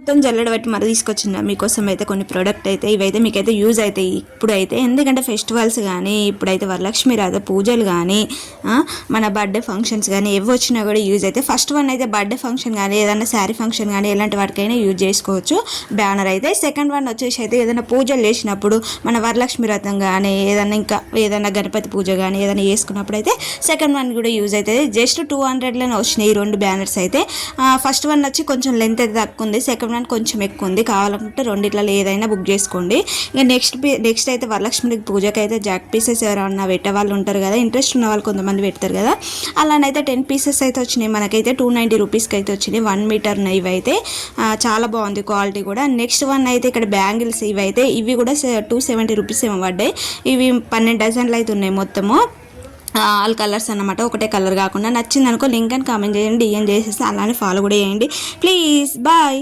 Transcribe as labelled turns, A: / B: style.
A: మొత్తం జల్లెడ బట్టి మరి తీసుకొచ్చిన మీకోసం అయితే కొన్ని ప్రోడక్ట్ అయితే ఇవైతే మీకైతే యూజ్ అవుతాయి ఇప్పుడైతే. ఎందుకంటే ఫెస్టివల్స్ కానీ ఇప్పుడైతే వరలక్ష్మి రాధ పూజలు కానీ మన బర్త్డే ఫంక్షన్స్ కానీ ఎవి వచ్చినా కూడా యూజ్ అయితే. ఫస్ట్ వన్ అయితే బర్త్డే ఫంక్షన్ కానీ ఏదైనా శారీ ఫంక్షన్ కానీ ఎలాంటి వాటికైనా యూజ్ చేసుకోవచ్చు బ్యానర్ అయితే. సెకండ్ వన్ వచ్చేసి అయితే ఏదైనా పూజలు చేసినప్పుడు మన వరలక్ష్మి వ్రతం కానీ ఏదైనా గణపతి పూజ కానీ ఏదైనా చేసుకున్నప్పుడు అయితే సెకండ్ వన్ కూడా యూజ్ అవుతుంది. జస్ట్ 200లోనే వచ్చినాయి ఈ రెండు బ్యానర్స్ అయితే. ఫస్ట్ వన్ వచ్చి కొంచెం లెంత్ అయితే తక్కువ ఉంది, సెకండ్ వన్ కొంచెం ఎక్కువ ఉంది. కావాలంటే రెండిట్లలో ఏదైనా బుక్ చేసుకోండి. ఇక నెక్స్ట్ అయితే వరలక్ష్మి పూజకి అయితే జాక్ పీసెస్ ఎవరైనా పెట్టే వాళ్ళు ఉంటారు కదా, ఇంట్రెస్ట్ ఉన్న వాళ్ళు కొంతమంది పెడతారు కదా, అలానైతే 10 పీసెస్ అయితే వచ్చినాయి మనకైతే 290 రూపీస్కి అయితే వచ్చినాయి. 1 మీటర్ ఇవైతే చాలా బాగుంది క్వాలిటీ కూడా. నెక్స్ట్ వన్ అయితే ఇక్కడ బ్యాంగిల్స్ ఇవైతే ఇవి కూడా 270 రూపీస్ ఏమో పడ్డాయి. ఇవి 12 డజన్లు అయితే ఉన్నాయి మొత్తము, ఆల్ కలర్స్ అన్నమాట, ఒకటే కలర్ కాకుండా. నచ్చింది అనుకో లింక్ అని కామెంట్ చేయండి, డిఎన్ చేసేసి అలానే ఫాలో కూడా చేయండి ప్లీజ్. బాయ్.